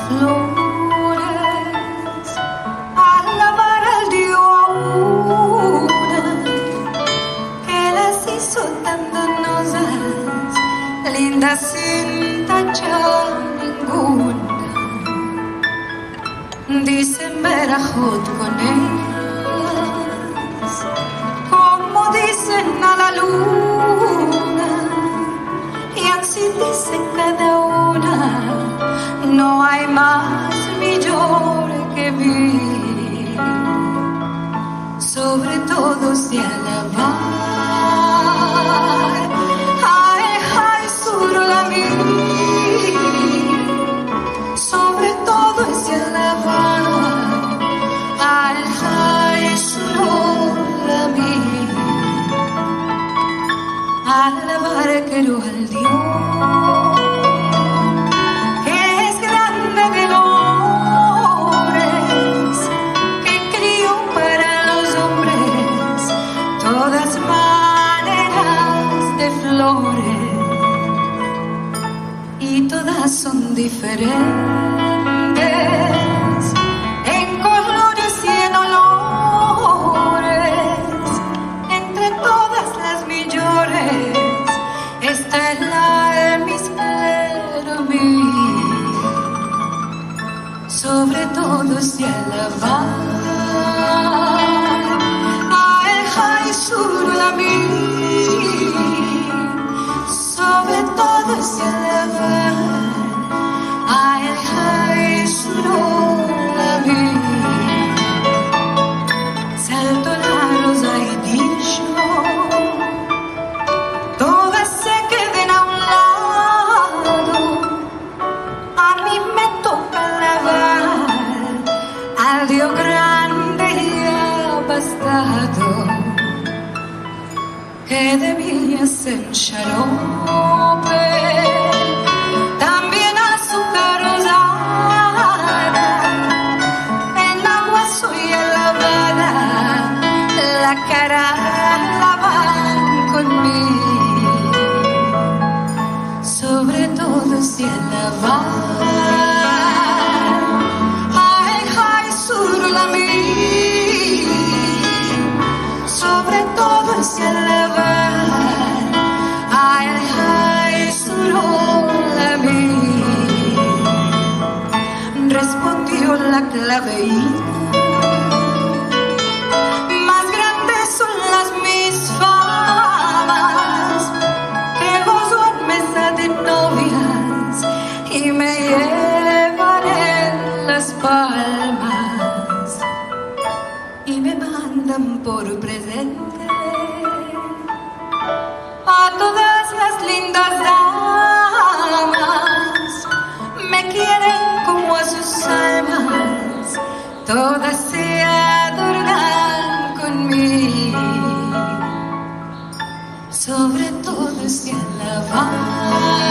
flores, alabar al Dios que las hizo tan donosas, lindas sin tachar ninguna. Dicen Berajot con ellas, como dicen a la luna, y así dice cada una. No hay más mayor que vi, sobre todo se alabar ay, ay, Surolamí, sobre todo se alabar ay, ay, Surolamí, alabar quiero al Dios y todas son diferentes en colores y en olores. Entre todas las millores está el almizclero mío, sobre todo se alabar ay, ay, Surolamí, sobre todo se alabar ay, ay, Surolamí. Salto la rosa y dicho, todas se queden a un lado, a mí me toca alabar al Dios grande y abastado, que de mí hacen xarope, también azúcar rosada, en agua soy alabada, la cara lavan conmigo, sobre todo se alabar ay, ay, Surolamí, sobre todo se alabar ay, ay, Surolamí. Respondió la claveína, más grandes son las mis famas, que gozo en mesa de novias y me llevan en las palmas y me mandan por presente a todas las lindas damas, me quieren como a sus almas, todas se adornan conmigo, sobre todo se alaban